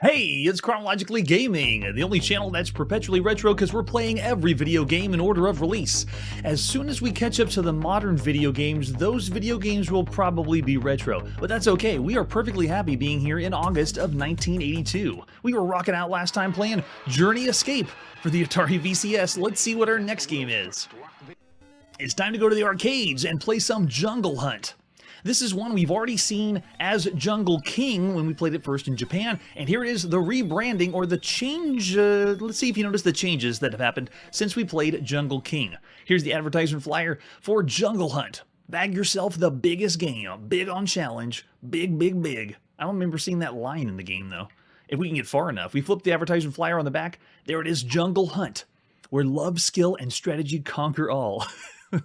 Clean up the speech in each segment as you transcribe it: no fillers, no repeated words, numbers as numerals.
Hey, it's Chronologically Gaming, the only channel that's perpetually retro because we're playing every video game in order of release. As soon as we catch up to the modern video games, those video games will probably be retro. But that's okay, we are perfectly happy being here in August of 1982. We were rocking out last time playing Journey Escape for the Atari VCS. Let's see what our next game is. It's time to go to the arcades and play some Jungle Hunt. This is one we've already seen as Jungle King when we played it first in Japan, and here it is, the rebranding or the change. Let's see if you notice the changes that have happened since we played Jungle King. Here's the advertisement flyer for Jungle Hunt. Bag yourself the biggest game, big on challenge, big, big, big. I don't remember seeing that line in the game though. If we can get far enough, we flip the advertisement flyer on the back. There it is, Jungle Hunt, where love, skill, and strategy conquer all.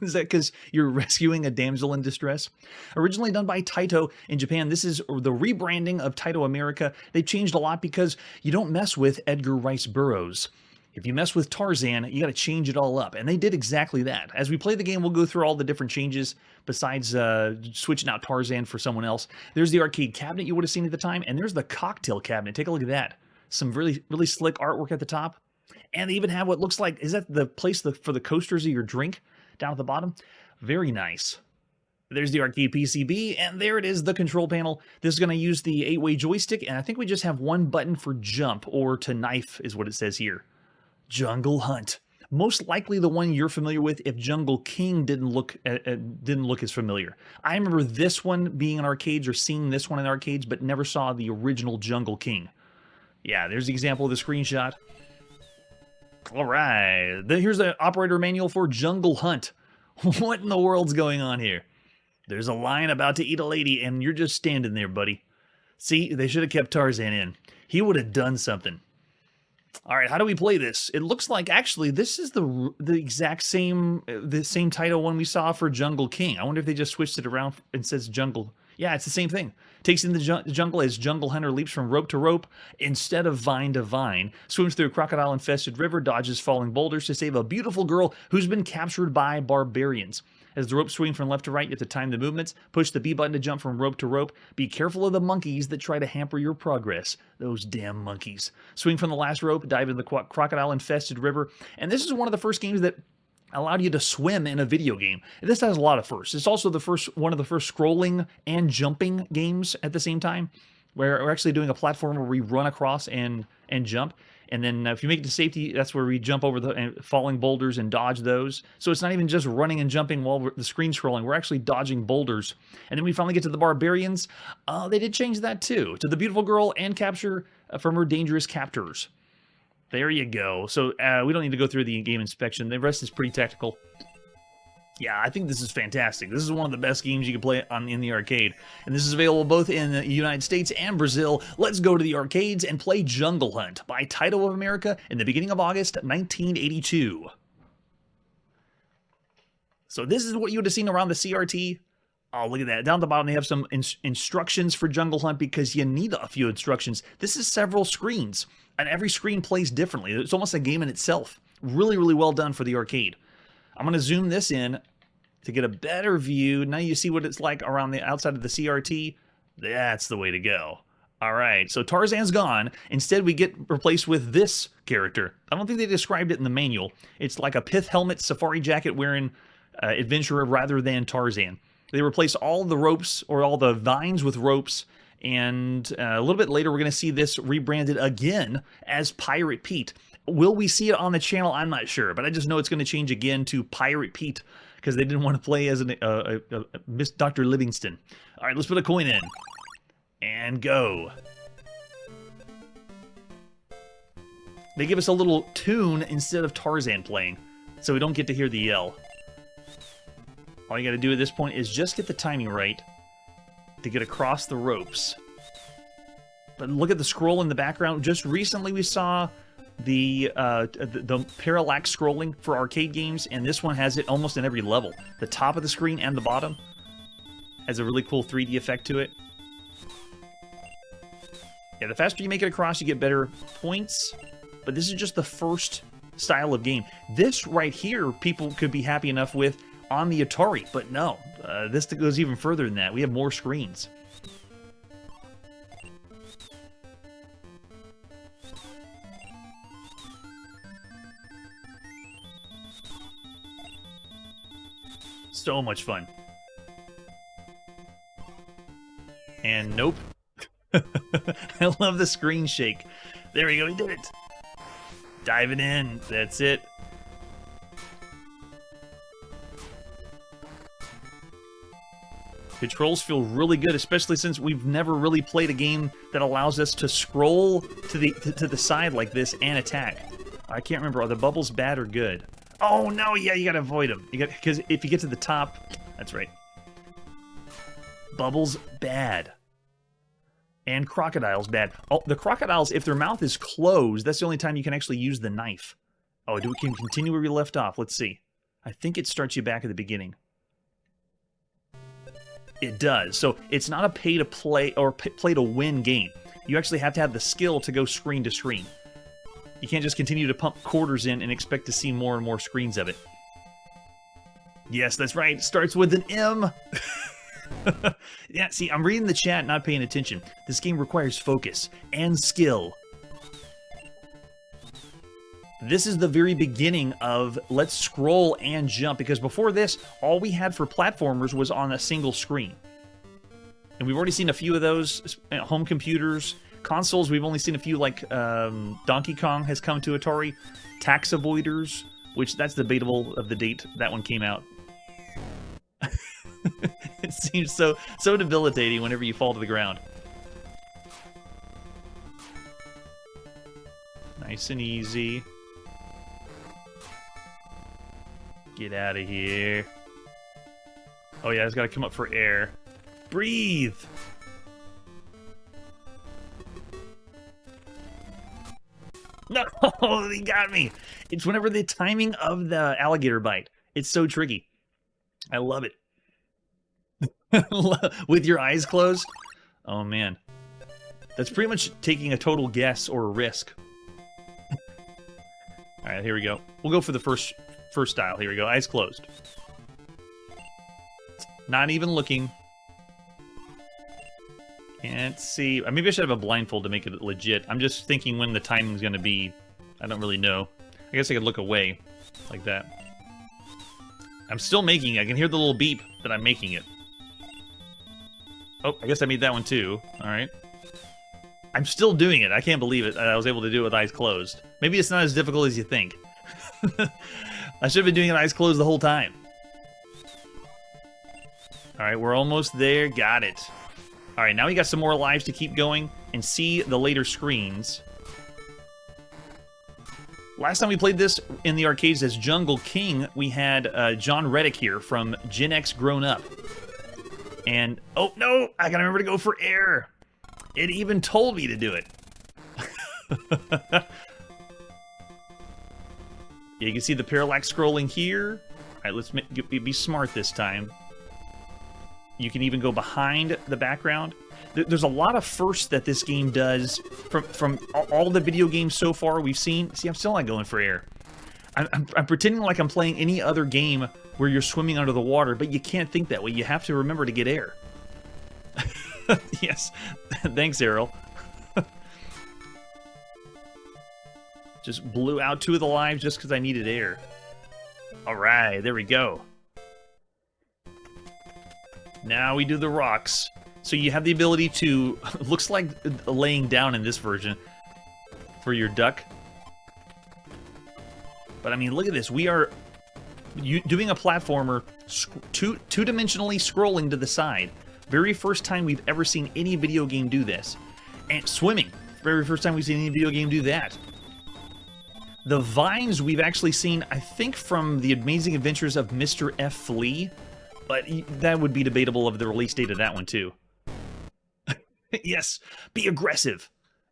Is that because you're rescuing a damsel in distress? Originally done by Taito in Japan, this is the rebranding of Taito America. They've changed a lot because you don't mess with Edgar Rice Burroughs. If you mess with Tarzan, you got to change it all up. And they did exactly that. As we play the game, we'll go through all the different changes besides switching out Tarzan for someone else. There's the arcade cabinet you would have seen at the time, and there's the cocktail cabinet. Take a look at that. Some really, really slick artwork at the top. And they even have what looks like, is that the place for the coasters of your drink? Down at the bottom. Very nice. There's the arcade PCB, and there it is, the control panel. This is going to use the 8-way joystick, and I think we just have one button for jump, or to knife is what it says here. Jungle Hunt. Most likely the one you're familiar with if Jungle King didn't look as familiar. I remember this one being in arcades, or seeing this one in arcades, but never saw the original Jungle King. Yeah, there's the example of the screenshot. All right, here's the operator manual for Jungle Hunt. What in the world's going on here? There's a lion about to eat a lady, and you're just standing there, buddy. See, they should have kept Tarzan in. He would have done something. All right, how do we play this? It looks like, actually, this is the exact same, title one we saw for Jungle King. I wonder if they just switched it around and says Jungle. Yeah, it's the same thing. Takes in the jungle as Jungle Hunter leaps from rope to rope instead of vine to vine, swims through a crocodile-infested river, dodges falling boulders to save a beautiful girl who's been captured by barbarians. As the ropes swing from left to right, you have to time the movements, push the B button to jump from rope to rope. Be careful of the monkeys that try to hamper your progress. Those damn monkeys. Swing from the last rope, dive into the crocodile-infested river. And this is one of the first games that allowed you to swim in a video game. This has a lot of firsts. It's also one of the first scrolling and jumping games at the same time, where we're actually doing a platform where we run across and jump. And then if you make it to safety, that's where we jump over the falling boulders and dodge those. So it's not even just running and jumping while the screen's scrolling. We're actually dodging boulders. And then we finally get to the barbarians. They did change that too, to the beautiful girl and capture from her dangerous captors. There you go. So we don't need to go through the game inspection. The rest is pretty technical. Yeah, I think this is fantastic. This is one of the best games you can play in the arcade. And this is available both in the United States and Brazil. Let's go to the arcades and play Jungle Hunt by Taito of America in the beginning of August 1982. So this is what you would have seen around the CRT. Oh, look at that. Down at the bottom, they have some instructions for Jungle Hunt because you need a few instructions. This is several screens, and every screen plays differently. It's almost a game in itself. Really, really well done for the arcade. I'm going to zoom this in to get a better view. Now you see what it's like around the outside of the CRT. That's the way to go. All right, so Tarzan's gone. Instead, we get replaced with this character. I don't think they described it in the manual. It's like a pith helmet, safari jacket wearing adventurer rather than Tarzan. They replace all the ropes or all the vines with ropes, and a little bit later we're going to see this rebranded again as Pirate Pete. Will we see it on the channel? I'm not sure, but I just know it's going to change again to Pirate Pete because they didn't want to play as Miss Dr. Livingston. All right, let's put a coin in and go. They give us a little tune instead of Tarzan playing, so we don't get to hear the yell. All you got to do at this point is just get the timing right to get across the ropes. But look at the scroll in the background. Just recently we saw the parallax scrolling for arcade games, and this one has it almost in every level. The top of the screen and the bottom has a really cool 3D effect to it. Yeah, the faster you make it across, you get better points. But this is just the first style of game. This right here, people could be happy enough with on the Atari, but no, this goes even further than that. We have more screens. So much fun. And nope. I love the screen shake. There we go, we did it. Diving in, that's it. Controls feel really good, especially since we've never really played a game that allows us to scroll to the side like this and attack. I can't remember, are the bubbles bad or good? Oh no, yeah, you gotta avoid them. Because if you get to the top, that's right. Bubbles bad. And crocodiles bad. Oh, the crocodiles, if their mouth is closed, that's the only time you can actually use the knife. Oh, we can continue where we left off. Let's see. I think it starts you back at the beginning. It does. So it's not a pay-to-play or play-to-win game. You actually have to have the skill to go screen to screen. You can't just continue to pump quarters in and expect to see more and more screens of it. Yes, that's right. It starts with an M. Yeah, see, I'm reading the chat, not paying attention. This game requires focus and skill. This is the very beginning of let's scroll and jump, because before this, all we had for platformers was on a single screen. And we've already seen a few of those, home computers, consoles, we've only seen a few, like Donkey Kong has come to Atari, Tax Avoiders, which that's debatable of the date that one came out. It seems so debilitating whenever you fall to the ground. Nice and easy. Get out of here. Oh yeah, it's got to come up for air. Breathe! No, he got me! It's whenever the timing of the alligator bite. It's so tricky. I love it. With your eyes closed? Oh man. That's pretty much taking a total guess or a risk. Alright, here we go. We'll go for the first style. Here we go. Eyes closed. Not even looking. Can't see. Maybe I should have a blindfold to make it legit. I'm just thinking when the timing's going to be. I don't really know. I guess I could look away like that. I'm still making it. I can hear the little beep that I'm making it. Oh, I guess I made that one too. Alright. I'm still doing it. I can't believe it. I was able to do it with eyes closed. Maybe it's not as difficult as you think. I should have been doing it with eyes closed the whole time. Alright, we're almost there. Got it. Alright, now we got some more lives to keep going and see the later screens. Last time we played this in the arcades as Jungle King, we had John Reddick here from Gen X Grown Up. And, oh no, I gotta remember to go for air. It even told me to do it. Yeah, you can see the parallax scrolling here. All right, let's be smart this time. You can even go behind the background. There's a lot of firsts that this game does from all the video games so far we've seen. See, I'm still not going for air. I'm pretending like I'm playing any other game where you're swimming under the water, but you can't think that way. You have to remember to get air. Yes. Thanks, Errol. Just blew out 2 of the lives just because I needed air. All right, there we go. Now we do the rocks. So you have the ability to, looks like laying down in this version for your duck. But I mean, look at this. We are doing a platformer, two-dimensionally scrolling to the side. Very first time we've ever seen any video game do this. And swimming. Very first time we've seen any video game do that. The vines we've actually seen, I think, from The Amazing Adventures of Mr. F. Flea. But that would be debatable of the release date of that one, too. Yes, be aggressive.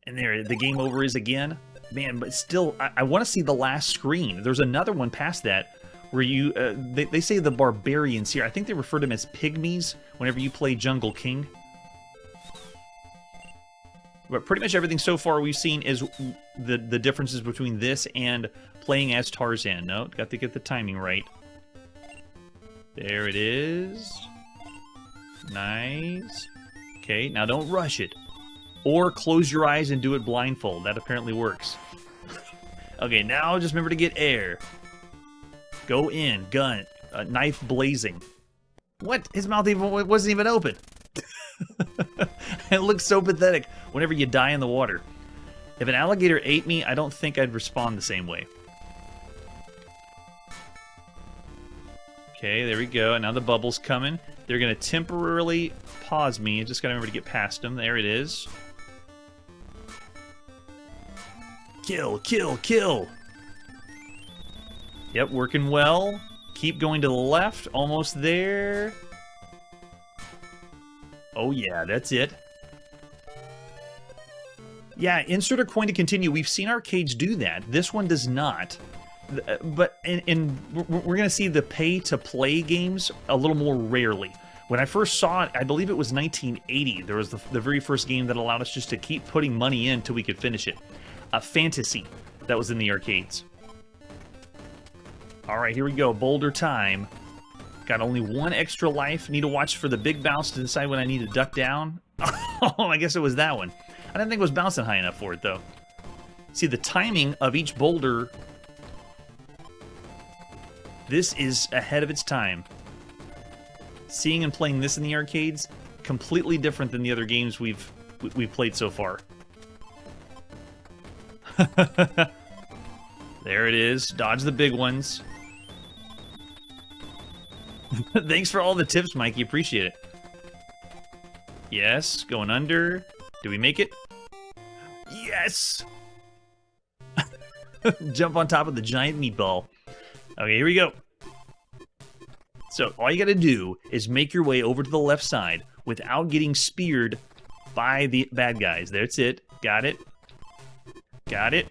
And there, the game over is again. Man, but still, I want to see the last screen. There's another one past that where you, they say the barbarians here. I think they refer to them as pygmies whenever you play Jungle King. But pretty much everything so far we've seen is the differences between this and playing as Tarzan. No, got to get the timing right. There it is. Nice. Okay, now don't rush it. Or close your eyes and do it blindfold. That apparently works. Okay, now just remember to get air. Go in, gun, knife blazing. What? His mouth wasn't even open. It looks so pathetic whenever you die in the water. If an alligator ate me, I don't think I'd respond the same way. Okay, there we go. Now the bubble's coming. They're going to temporarily pause me. I just got to remember to get past them. There it is. Kill, kill, kill. Yep, working well. Keep going to the left. Almost there. Oh yeah, that's it. Yeah, insert a coin to continue. We've seen arcades do that. This one does not. But we're going to see the pay-to-play games a little more rarely. When I first saw it, I believe it was 1980. There was the very first game that allowed us just to keep putting money in until we could finish it. A fantasy that was in the arcades. All right, here we go. Boulder time. Got only one extra life. Need to watch for the big bounce to decide when I need to duck down. Oh, I guess it was that one. I didn't think it was bouncing high enough for it, though. See, the timing of each boulder... This is ahead of its time. Seeing and playing this in the arcades, completely different than the other games we've played so far. There it is. Dodge the big ones. Thanks for all the tips, Mikey. Appreciate it. Yes, going under. Do we make it? Yes! Jump on top of the giant meatball. Okay, here we go. So, all you gotta do is make your way over to the left side without getting speared by the bad guys. That's it. Got it. Got it.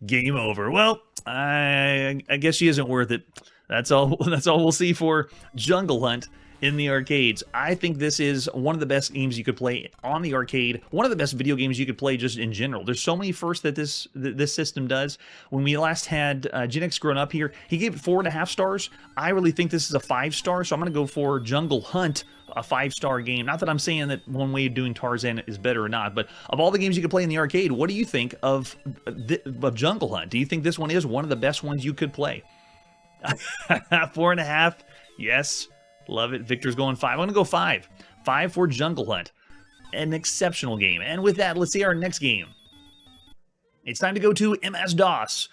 Game over. Well, I guess she isn't worth it. That's all we'll see for Jungle Hunt in the arcades. I think this is one of the best games you could play on the arcade. One of the best video games you could play just in general. There's so many firsts that this system does. When we last had Gen X growing up here, he gave it 4.5 stars. I really think this is a 5-star, so I'm going to go for Jungle Hunt, a 5-star game. Not that I'm saying that one way of doing Tarzan is better or not, but of all the games you could play in the arcade, what do you think of Jungle Hunt? Do you think this one is one of the best ones you could play? 4.5, yes. Love it. Victor's going 5. I'm going to go 5. 5 for Jungle Hunt. An exceptional game. And with that, let's see our next game. It's time to go to MS-DOS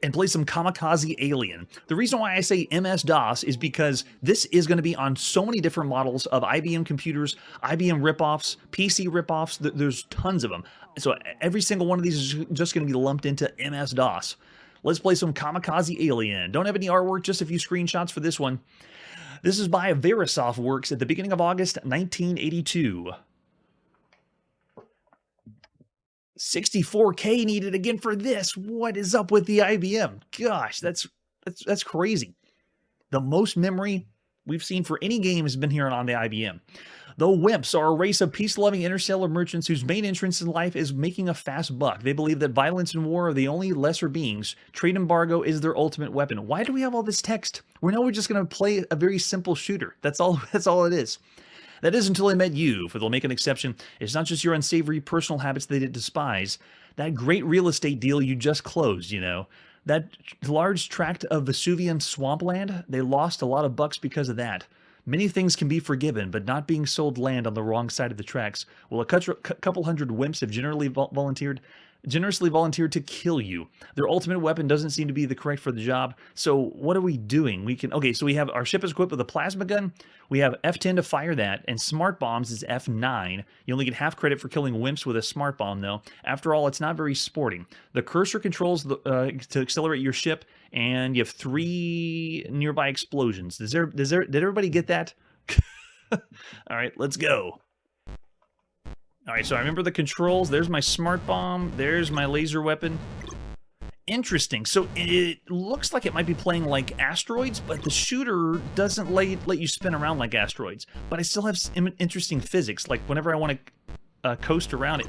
and play some Kamikaze Alien. The reason why I say MS-DOS is because this is going to be on so many different models of IBM computers, IBM ripoffs, PC ripoffs. There's tons of them. So every single one of these is just going to be lumped into MS-DOS. Let's play some Kamikaze Alien. Don't have any artwork, just a few screenshots for this one. This is by Verisoft Works at the beginning of August 1982. 64K needed again for this. What is up with the IBM? Gosh, that's crazy. The most memory we've seen for any game has been here on the IBM. The Wimps are a race of peace-loving interstellar merchants whose main interest in life is making a fast buck. They believe that violence and war are the only lesser beings. Trade embargo is their ultimate weapon. Why do we have all this text? We're just going to play a very simple shooter. That's all it is. That is until I met you, for they'll make an exception. It's not just your unsavory personal habits they despise. That great real estate deal you just closed, you know. That large tract of Vesuvian swampland, they lost a lot of bucks because of that. Many things can be forgiven, but not being sold land on the wrong side of the tracks. Well, a couple hundred wimps have generously volunteered to kill you. Their ultimate weapon doesn't seem to be the correct for the job. So what are we doing? So we have our ship is equipped with a plasma gun. We have F10 to fire that, and smart bombs is F9. You only get half credit for killing wimps with a smart bomb, though. After all, it's not very sporting. The cursor controls to accelerate your ship, and you have 3 nearby explosions. Did everybody get that? All right, let's go. All right, so I remember the controls. There's my smart bomb. There's my laser weapon. Interesting. So it looks like it might be playing like asteroids, but the shooter doesn't let you spin around like asteroids. But I still have some interesting physics. Like whenever I want to coast around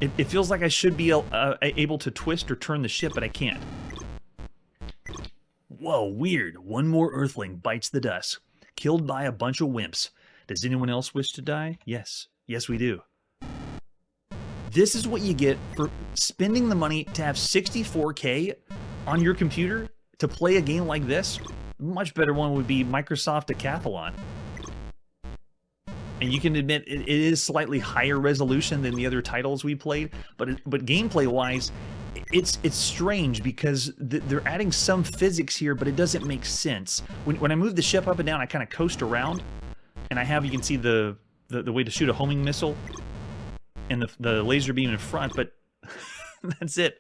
it feels like I should be able to twist or turn the ship, but I can't. Whoa, weird. One more Earthling bites the dust. Killed by a bunch of wimps. Does anyone else wish to die? Yes. Yes, we do. This is what you get for spending the money to have 64K on your computer to play a game like this. Much better one would be Microsoft Decathlon. And you can admit it is slightly higher resolution than the other titles we played, but gameplay-wise, it's strange because they're adding some physics here, but it doesn't make sense. When I move the ship up and down, I kind of coast around, and you can see the way to shoot a homing missile, and the laser beam in front, but that's it.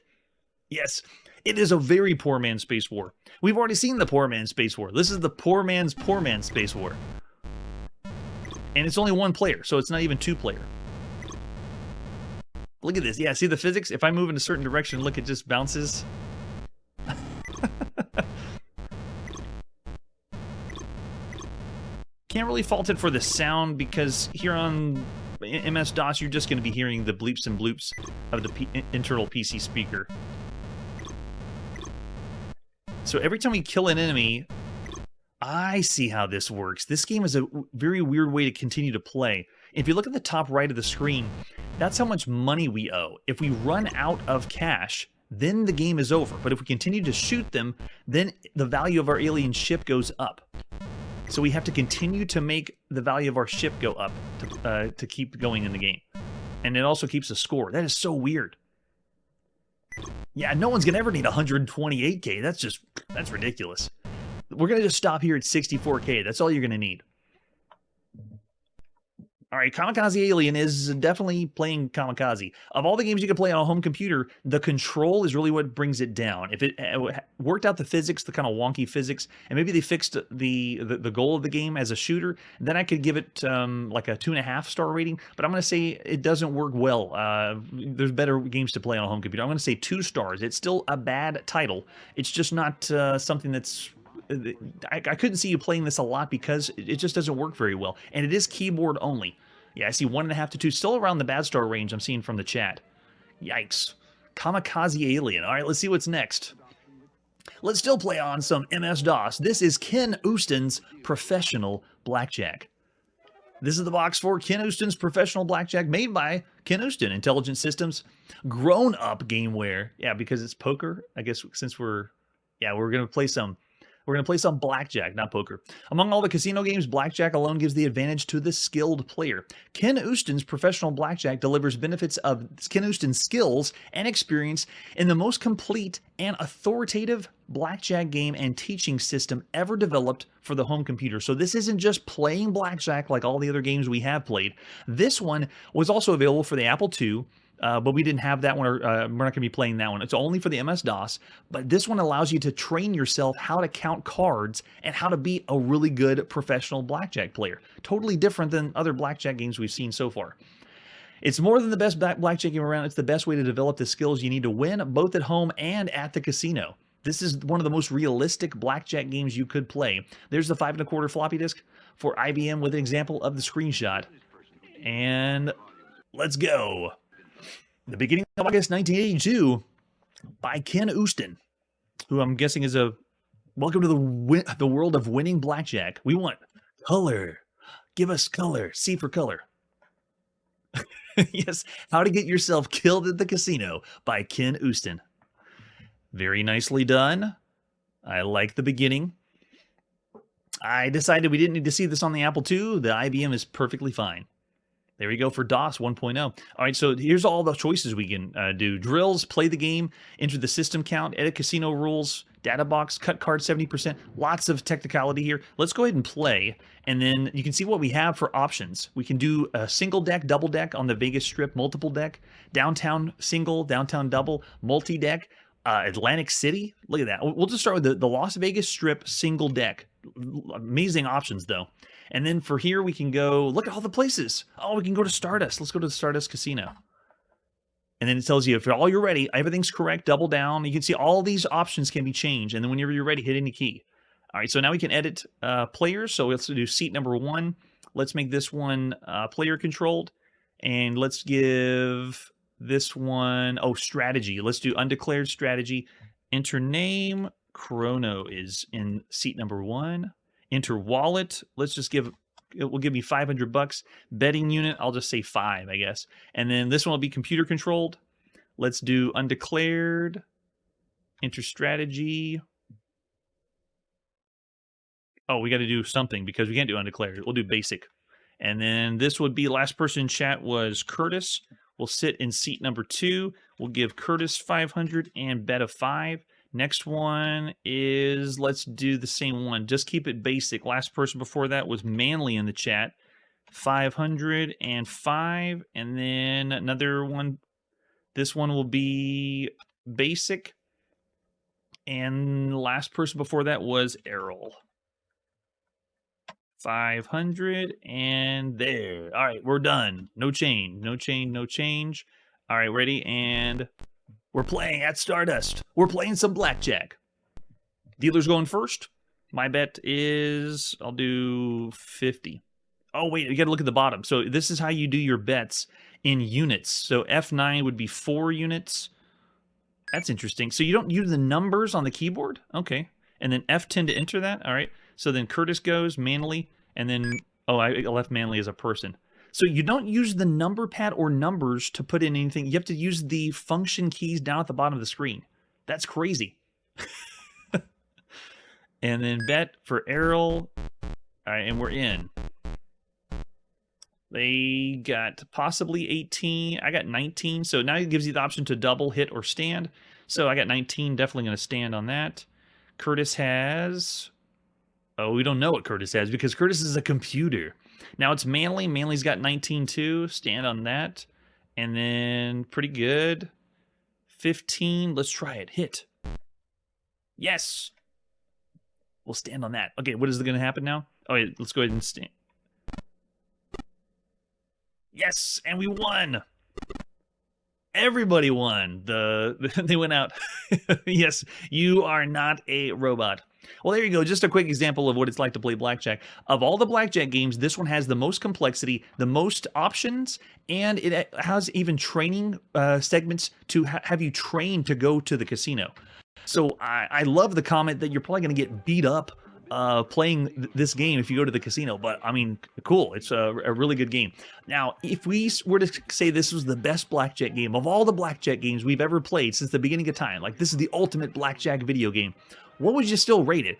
Yes, it is a very poor man's space war. We've already seen the poor man's space war. This is the poor man's space war. And it's only one player, so it's not even two-player. Look at this. Yeah, see the physics? If I move in a certain direction, look, it just bounces. Can't really fault it for the sound, because here on MS-DOS, you're just going to be hearing the bleeps and bloops of the internal PC speaker. So every time we kill an enemy, I see how this works. This game is a very weird way to continue to play. If you look at the top right of the screen, that's how much money we owe. If we run out of cash, then the game is over. But if we continue to shoot them, then the value of our alien ship goes up. So we have to continue to make the value of our ship go up to keep going in the game. And it also keeps a score. That is so weird. Yeah, no one's going to ever need 128K. That's ridiculous. We're going to just stop here at 64K. That's all you're going to need. All right, Kamikaze Alien is definitely playing Kamikaze. Of all the games you can play on a home computer, the control is really what brings it down. If it worked out the physics, the kind of wonky physics, and maybe they fixed the goal of the game as a shooter, then I could give it like a 2.5-star rating. But I'm going to say it doesn't work well. There's better games to play on a home computer. I'm going to say 2 stars. It's still a bad title. It's just not something that's... I couldn't see you playing this a lot because it just doesn't work very well. And it is keyboard only. Yeah, I see 1.5 to 2. Still around the bad star range I'm seeing from the chat. Yikes. Kamikaze Alien. All right, let's see what's next. Let's still play on some MS-DOS. This is Ken Uston's Professional Blackjack. This is the box for Ken Uston's Professional Blackjack, made by Ken Uston Intelligent Systems. Grown-up gameware. Yeah, because it's poker. I guess since we're going to play some... We're going to play some blackjack, not poker. Among all the casino games, blackjack alone gives the advantage to the skilled player. Ken Uston's Professional Blackjack delivers benefits of Ken Uston's skills and experience in the most complete and authoritative blackjack game and teaching system ever developed for the home computer. So this isn't just playing blackjack like all the other games we have played. This one was also available for the Apple II, but we didn't have that one, or we're not going to be playing that one. It's only for the MS-DOS, but this one allows you to train yourself how to count cards and how to be a really good professional blackjack player. Totally different than other blackjack games we've seen so far. It's more than the best blackjack game around. It's the best way to develop the skills you need to win, both at home and at the casino. This is one of the most realistic blackjack games you could play. There's the 5.25 floppy disk for IBM with an example of the screenshot. And let's go. The beginning of August 1982 by Ken Uston, who I'm guessing is a welcome to the world of winning blackjack. We want color. Give us color. C for color. Yes, How to Get Yourself Killed at the Casino by Ken Uston. Very nicely done. I like the beginning. I decided we didn't need to see this on the Apple II. The IBM is perfectly fine. There we go for DOS 1.0. All right, so here's all the choices we can do. Drills, play the game, enter the system count, edit casino rules, data box, cut card 70%. Lots of technicality here. Let's go ahead and play, and then you can see what we have for options. We can do a single deck, double deck on the Vegas Strip, multiple deck, downtown single, downtown double, multi-deck, Atlantic City. Look at that. We'll just start with the Las Vegas Strip single deck. Amazing options, though. And then for here, we can go, look at all the places. Oh, we can go to Stardust. Let's go to the Stardust Casino. And then it tells you, if you're ready, everything's correct, double down. You can see all these options can be changed. And then whenever you're ready, hit any key. All right, so now we can edit players. So let's do seat number 1. Let's make this one player controlled. And let's give this one, strategy. Let's do undeclared strategy. Enter name. Chrono is in seat number 1. Enter wallet. Let's just it will give me $500. Betting unit, I'll just say 5, I guess. And then this one will be computer controlled. Let's do undeclared. Enter strategy. Oh, we got to do something because we can't do undeclared. We'll do basic. And then this would be last person in chat was Curtis. We'll sit in seat number 2. We'll give Curtis 500 and bet a 5. Next one is, let's do the same one. Just keep it basic. Last person before that was Manly in the chat. 505. And then another one. This one will be basic. And last person before that was Errol. 500 and there. All right, we're done. No change, no change, no change. All right, ready? And we're playing at Stardust. We're playing some blackjack. Dealer's going first. My bet is, I'll do 50. Oh, wait, you got to look at the bottom. So this is how you do your bets in units. So F9 would be 4 units. That's interesting. So you don't use the numbers on the keyboard? Okay. And then F10 to enter that? All right. So then Curtis goes, Manly, and then, oh, I left Manly as a person. So you don't use the number pad or numbers to put in anything. You have to use the function keys down at the bottom of the screen. That's crazy. And then bet for Errol. All right, and we're in. They got possibly 18. I got 19. So now it gives you the option to double, hit, or stand. So I got 19. Definitely going to stand on that. Curtis has... Oh, we don't know what Curtis has because Curtis is a computer. Now it's Manly. Manly's got 19 too. Stand on that. And then pretty good. 15. Let's try it. Hit. Yes. We'll stand on that. Okay, what is going to happen now? Oh, yeah, let's go ahead and stand. Yes, and we won. Everybody won. They went out. Yes, you are not a robot. Well, there you go. Just a quick example of what it's like to play blackjack. Of all the blackjack games, this one has the most complexity, the most options, and it has even training segments to have you train to go to the casino. So I love the comment that you're probably going to get beat up playing this game if you go to the casino, but I mean, cool. It's a really good game. Now, if we were to say this was the best blackjack game of all the blackjack games we've ever played since the beginning of time, like this is the ultimate blackjack video game, what would you still rate it?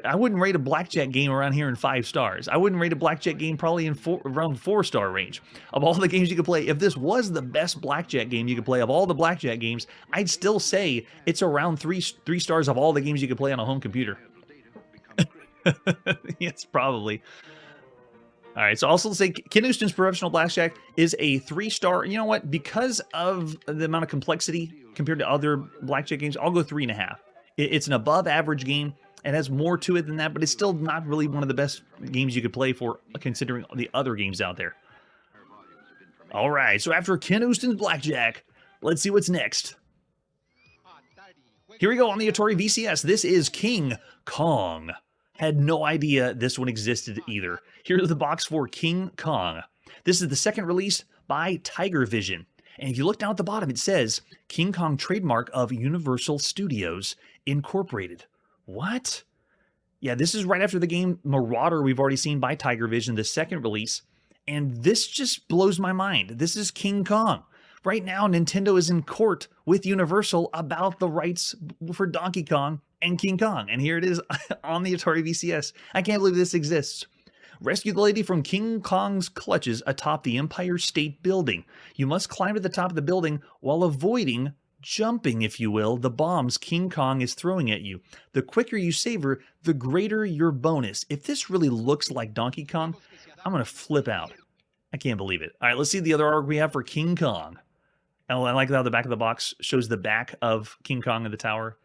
I wouldn't rate a blackjack game around here in 5 stars. I wouldn't rate a blackjack game probably in around 4-star range. Of all the games you could play, if this was the best blackjack game you could play of all the blackjack games, I'd still say it's around 3 stars of all the games you could play on a home computer. Yes, probably. All right, so also say Ken Uston's Professional Blackjack is a 3-star. You know what? Because of the amount of complexity compared to other blackjack games, I'll go 3.5. It's an above average game. It has more to it than that, but it's still not really one of the best games you could play for considering the other games out there. All right, so after Ken Uston's Blackjack, let's see what's next. Here we go on the Atari VCS. This is King Kong. Had no idea this one existed either. Here's the box for King Kong. This is the second release by Tiger Vision. And if you look down at the bottom, it says King Kong trademark of Universal Studios Incorporated. What? Yeah, this is right after the game Marauder we've already seen by Tiger Vision, the second release. And this just blows my mind. This is King Kong. Right now, Nintendo is in court with Universal about the rights for Donkey Kong and King Kong. And here it is on the Atari VCS. I can't believe this exists. Rescue the lady from King Kong's clutches atop the Empire State Building. You must climb to the top of the building while avoiding, jumping if you will, the bombs King Kong is throwing at you. The quicker you save her, the greater your bonus. If this really looks like Donkey Kong, I'm going to flip out. I can't believe it. All right, let's see the other artwork we have for King Kong. Oh, I like how the back of the box shows the back of King Kong in the tower.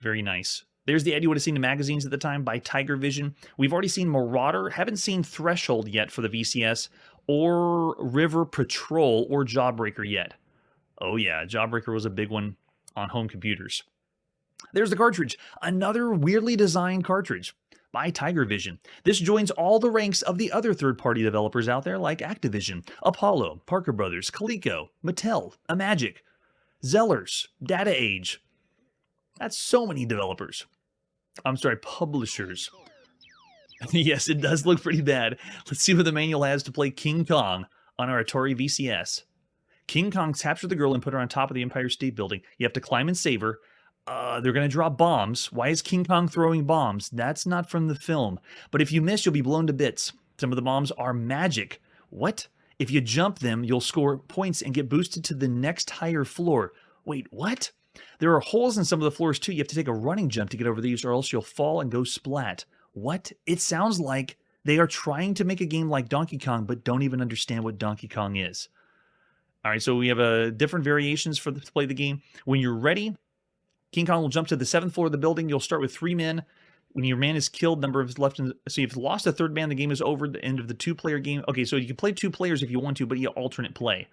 Very nice. There's the ad you would have seen in magazines at the time by Tiger Vision. We've already seen Marauder. Haven't seen Threshold yet for the VCS, or River Patrol, or Jawbreaker yet. Oh yeah, Jawbreaker was a big one on home computers. There's the cartridge. Another weirdly designed cartridge by Tiger Vision. This joins all the ranks of the other third-party developers out there like Activision, Apollo, Parker Brothers, Coleco, Mattel, Imagic, Zellers, Data Age. That's so many developers. I'm sorry, publishers. Yes, it does look pretty bad. Let's see what the manual has to play King Kong on our Atari VCS. King Kong captured the girl and put her on top of the Empire State Building. You have to climb and save her. They're going to drop bombs. Why is King Kong throwing bombs? That's not from the film. But if you miss, you'll be blown to bits. Some of the bombs are magic. What? If you jump them, you'll score points and get boosted to the next higher floor. Wait, what? There are holes in some of the floors too. You have to take a running jump to get over these or else you'll fall and go splat. What? It sounds like they are trying to make a game like Donkey Kong but don't even understand what Donkey Kong is. All right, so we have different variations to play the game. When you're ready, King Kong will jump to the 7th floor of the building. You'll start with 3 men. When your man is killed, number of left. So you've lost a 3rd man, the game is over. The end of the 2-player game. Okay, so you can play 2 players if you want to, but you alternate play.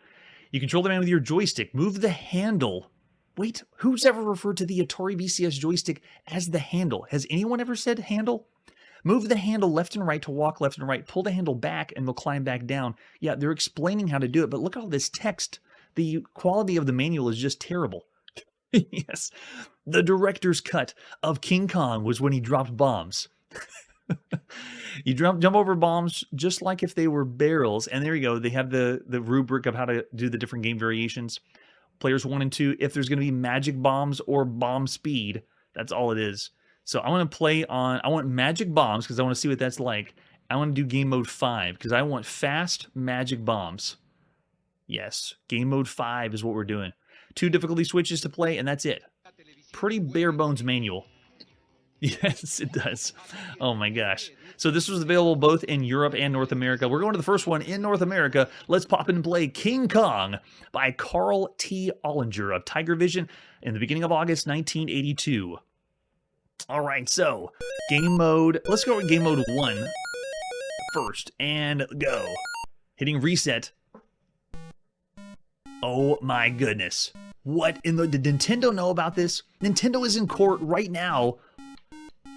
You control the man with your joystick. Move the handle. Wait, who's ever referred to the Atari VCS joystick as the handle? Has anyone ever said handle? Move the handle left and right to walk left and right. Pull the handle back and they'll climb back down. Yeah, they're explaining how to do it, but look at all this text. The quality of the manual is just terrible. Yes, the director's cut of King Kong was when he dropped bombs. You jump over bombs just like if they were barrels. And there you go. They have the rubric of how to do the different game variations. Players 1 and 2, if there's going to be magic bombs or bomb speed, that's all it is. So I want to play on, I want magic bombs because I want to see what that's like. I want to do game mode 5 because I want fast magic bombs. Yes, game mode 5 is what we're doing. 2 difficulty switches to play, and that's it. Pretty bare bones manual. Yes, it does. Oh my gosh. So this was available both in Europe and North America. We're going to the first one in North America. Let's pop in and play King Kong by Carl T. Ollinger of Tiger Vision in the beginning of August 1982. All right, so game mode. Let's go with game mode 1 first and go. Hitting reset. Oh my goodness. What in the... Did Nintendo know about this? Nintendo is in court right now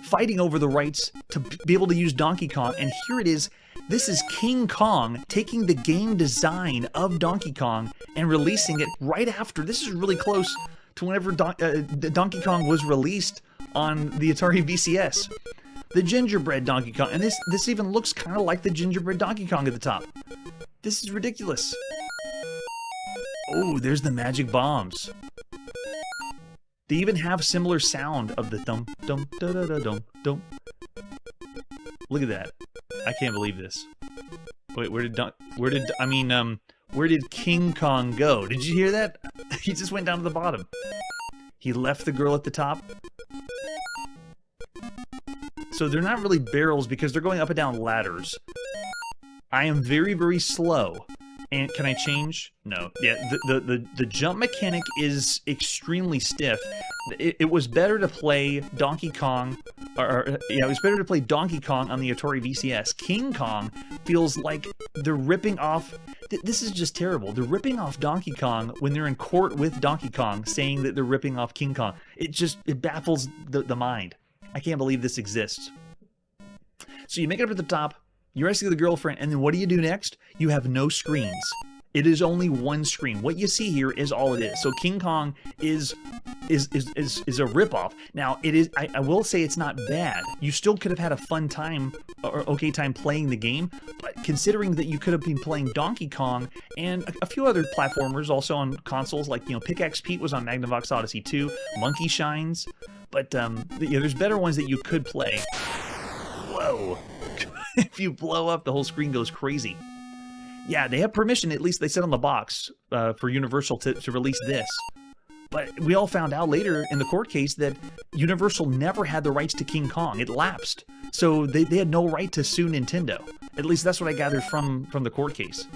fighting over the rights to be able to use Donkey Kong, and here it is. This is King Kong taking the game design of Donkey Kong and releasing it right after. This is really close to whenever Donkey Kong was released on the Atari VCS. The gingerbread Donkey Kong, and this even looks kind of like the gingerbread Donkey Kong at the top. This is ridiculous. Oh, there's the magic bombs. They even have similar sound of the thump, dum, da da da dum, dum. Look at that. I can't believe this. Wait, where did King Kong go? Did you hear that? He just went down to the bottom. He left the girl at the top. So they're not really barrels because they're going up and down ladders. I am very, very slow. And can I change? No. Yeah, the jump mechanic is extremely stiff. It was better to play Donkey Kong, it was better to play Donkey Kong on the Atari VCS. King Kong feels like they're ripping off. This is just terrible. They're ripping off Donkey Kong when they're in court with Donkey Kong, saying that they're ripping off King Kong. It baffles the mind. I can't believe this exists. So you make it up to the top. You rescue the girlfriend, and then what do you do next? You have no screens. It is only one screen. What you see here is all it is. So King Kong is a ripoff. Now it is. I will say it's not bad. You still could have had a fun time or okay time playing the game, but considering that you could have been playing Donkey Kong and a few other platformers also on consoles, like Pickaxe Pete was on Magnavox Odyssey 2, Monkey Shines, but there's better ones that you could play. Whoa. If you blow up, the whole screen goes crazy. Yeah, they have permission, at least they said on the box, for Universal to release this. But we all found out later in the court case that Universal never had the rights to King Kong. It lapsed. So they had no right to sue Nintendo. At least that's what I gathered from the court case.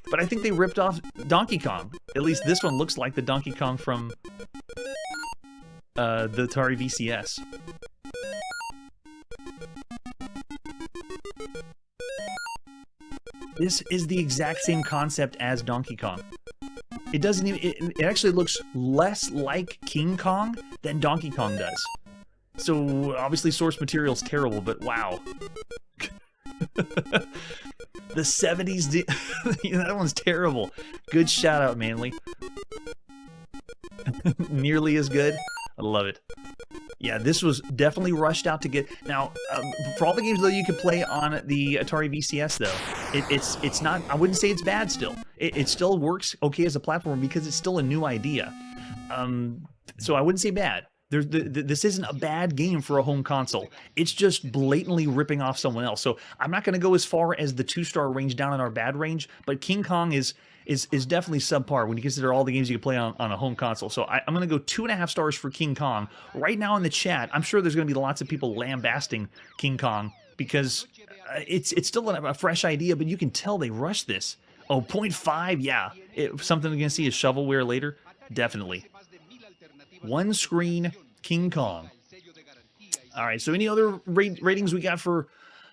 But I think they ripped off Donkey Kong. At least this one looks like the Donkey Kong from the Atari VCS. This is the exact same concept as Donkey Kong. It doesn't even, it actually looks less like King Kong than Donkey Kong does. So obviously source material's terrible, but wow. The 70s, that one's terrible. Good shout out, Manly. Nearly as good. I love it. Yeah, this was definitely rushed out to get. Now, for all the games though you could play on the Atari VCS though, it's not. I wouldn't say it's bad still. It still works okay as a platform because it's still a new idea. So I wouldn't say bad. This isn't a bad game for a home console. It's just blatantly ripping off someone else. So I'm not going to go as far as the 2-star range down in our bad range, but King Kong is definitely subpar when you consider all the games you can play on a home console. So I'm going to go 2.5 stars for King Kong. Right now in the chat, I'm sure there's going to be lots of people lambasting King Kong because it's still a fresh idea, but you can tell they rushed this. Oh, 0.5, yeah. Something we're going to see is shovelware later? Definitely. One screen, King Kong. All right, so any other ratings we got for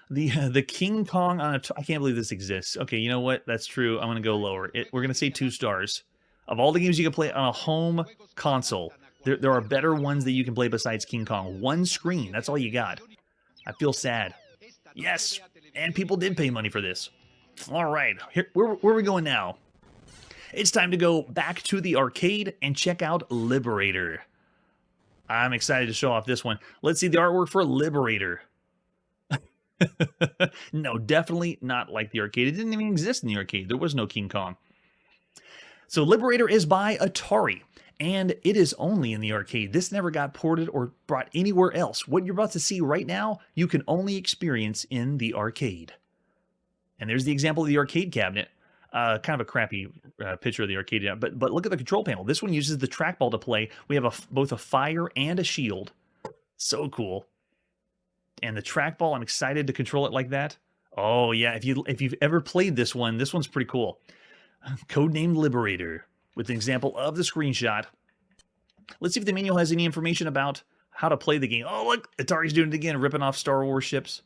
the King Kong on I can't believe this exists. Okay, you know what? That's true. I'm going to go lower. We're going to say 2 stars. Of all the games you can play on a home console, there are better ones that you can play besides King Kong. One screen, that's all you got. I feel sad. Yes, and people did pay money for this. All right, where are we going now? It's time to go back to the arcade and check out Liberator. I'm excited to show off this one. Let's see the artwork for Liberator. No, definitely not like the arcade. It didn't even exist in the arcade. There was no King Kong. So Liberator is by Atari, and it is only in the arcade. This never got ported or brought anywhere else. What you're about to see right now, you can only experience in the arcade. And there's the example of the arcade cabinet. Kind of a crappy picture of the arcade, but look at the control panel. This one uses the trackball to play. We have both a fire and a shield. So cool. And the trackball, I'm excited to control it like that. Oh yeah, if you've ever played this one's pretty cool. Codenamed Liberator, with an example of the screenshot. Let's see if the manual has any information about how to play the game. Oh look, Atari's doing it again, ripping off Star Wars ships.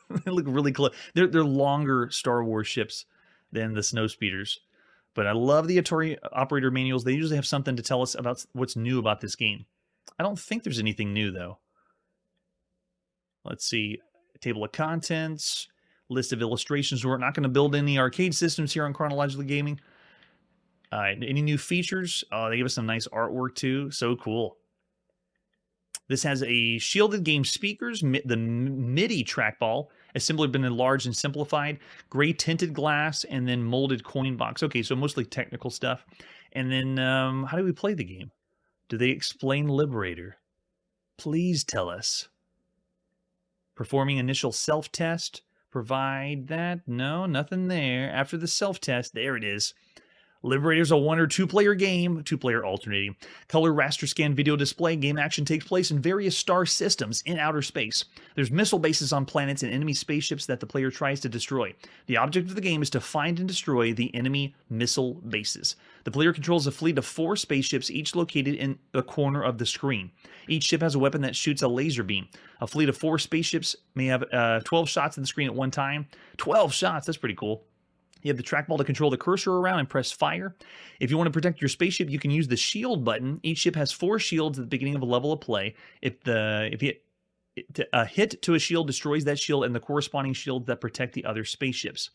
They look really close. They're longer Star Wars ships than the snow speeders. But I love the Atari operator manuals. They usually have something to tell us about what's new about this game. I don't think there's anything new, though. Let's see. Table of contents. List of illustrations. We're not going to build any arcade systems here on Chronologically Gaming. Any new features? Oh, they give us some nice artwork, too. So cool. This has a shielded game speakers, the MIDI trackball has simply been enlarged and simplified, gray tinted glass, and then molded coin box. Okay, so mostly technical stuff. And then how do we play the game? Do they explain Liberator? Please tell us. Performing initial self-test. Provide that. No, nothing there. After the self-test, there it is. Liberator's a 1 or 2-player game, 2-player alternating. Color raster scan video display. Game action takes place in various star systems in outer space. There's missile bases on planets and enemy spaceships that the player tries to destroy. The object of the game is to find and destroy the enemy missile bases. The player controls a fleet of 4 spaceships, each located in the corner of the screen. Each ship has a weapon that shoots a laser beam. A fleet of 4 spaceships may have 12 shots at the screen at one time. 12 shots, that's pretty cool. You have the trackball to control the cursor around and press fire. If you want to protect your spaceship, you can use the shield button. Each ship has 4 shields at the beginning of a level of play. A hit to a shield destroys that shield and the corresponding shields that protect the other spaceships.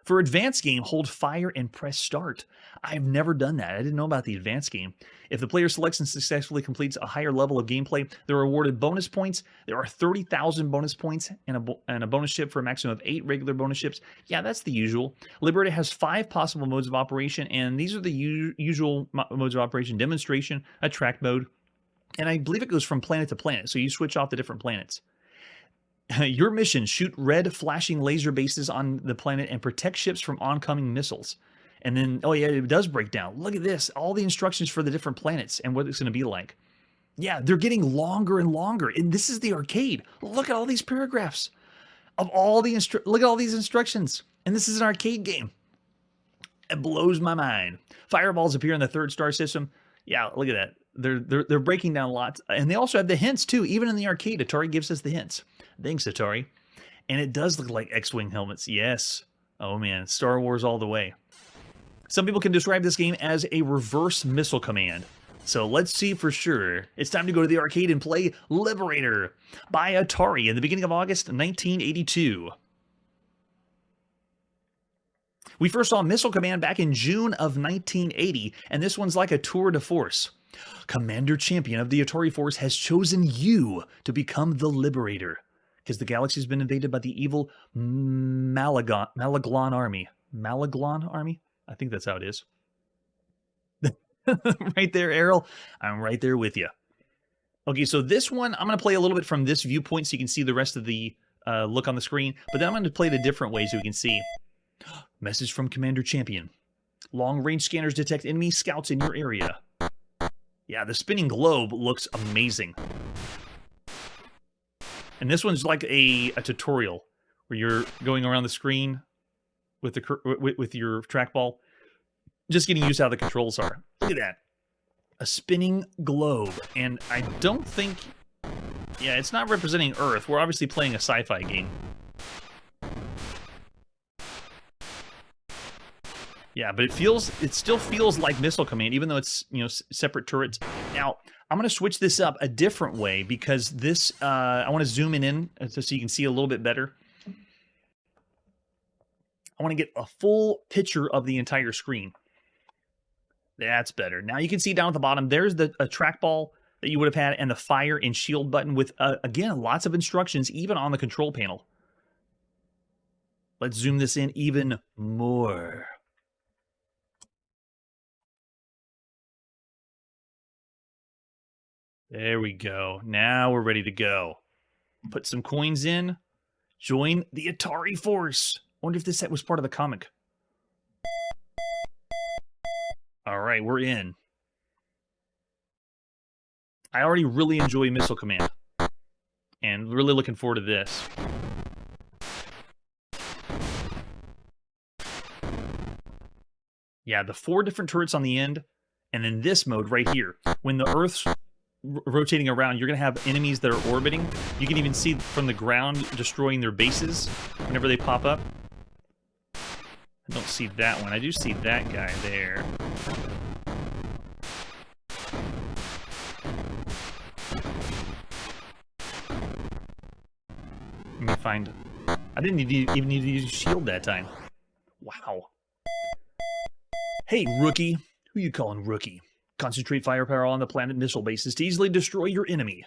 For advanced game, hold fire and press start. I've never done that. I didn't know about the advanced game. If the player selects and successfully completes a higher level of gameplay, they're awarded bonus points. There are 30,000 bonus points and a bonus ship for a maximum of 8 regular bonus ships. Yeah, that's the usual. Liberator has 5 possible modes of operation, and these are the usual modes of operation: demonstration, a track mode, and I believe it goes from planet to planet, so you switch off the different planets. Your mission: shoot red flashing laser bases on the planet and protect ships from oncoming missiles. And then, oh yeah, it does break down. Look at this. All the instructions for the different planets and what it's going to be like. Yeah, they're getting longer and longer. And this is the arcade. Look at all these paragraphs of all the look at all these instructions. And this is an arcade game. It blows my mind. Fireballs appear in the 3rd star system. Yeah, look at that. They're breaking down lots. And they also have the hints too. Even in the arcade, Atari gives us the hints. Thanks, Atari. And it does look like X-Wing helmets. Yes. Oh man, Star Wars all the way. Some people can describe this game as a reverse missile command. So let's see for sure. It's time to go to the arcade and play Liberator by Atari in the beginning of August 1982. We first saw Missile Command back in June of 1980, and this one's like a tour de force. Commander Champion of the Atari Force has chosen you to become the Liberator, because the galaxy has been invaded by the evil Malaglon army. Malaglon army? I think that's how it is. Right there, Errol. I'm right there with you. Okay, so this one, I'm going to play a little bit from this viewpoint so you can see the rest of the look on the screen. But then I'm going to play it a different way so we can see. Message from Commander Champion. Long-range scanners detect enemy scouts in your area. Yeah, the spinning globe looks amazing. And this one's like a tutorial where you're going around the screen with your trackball, just getting used to how the controls are. Look at that. A spinning globe. And I don't think... Yeah, it's not representing Earth. We're obviously playing a sci-fi game. Yeah, but it still feels like Missile Command, even though it's, you know, separate turrets. Now, I'm going to switch this up a different way because this, I want to zoom in so you can see a little bit better. I want to get a full picture of the entire screen. That's better. Now you can see down at the bottom, there's a trackball that you would have had and the fire and shield button with, again, lots of instructions, even on the control panel. Let's zoom this in even more. There we go. Now we're ready to go. Put some coins in. Join the Atari Force. I wonder if this set was part of the comic. All right, we're in. I already really enjoy Missile Command. And really looking forward to this. Yeah, the 4 different turrets on the end. And then this mode right here. When the Earth's rotating around, you're going to have enemies that are orbiting. You can even see from the ground destroying their bases whenever they pop up. I don't see that one. I do see that guy there. Let me find... I didn't even need to use shield that time. Wow. Hey, rookie. Who you calling rookie? Concentrate firepower on the planet missile bases to easily destroy your enemy.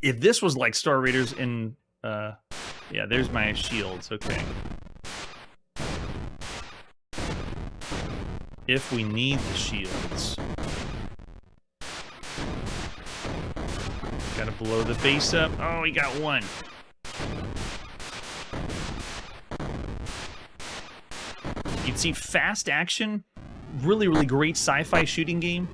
If this was like Star Raiders in... yeah, there's my shields. Okay. If we need the shields. Gotta blow the base up. Oh, we got one. You can see fast action. Really, really great sci-fi shooting game.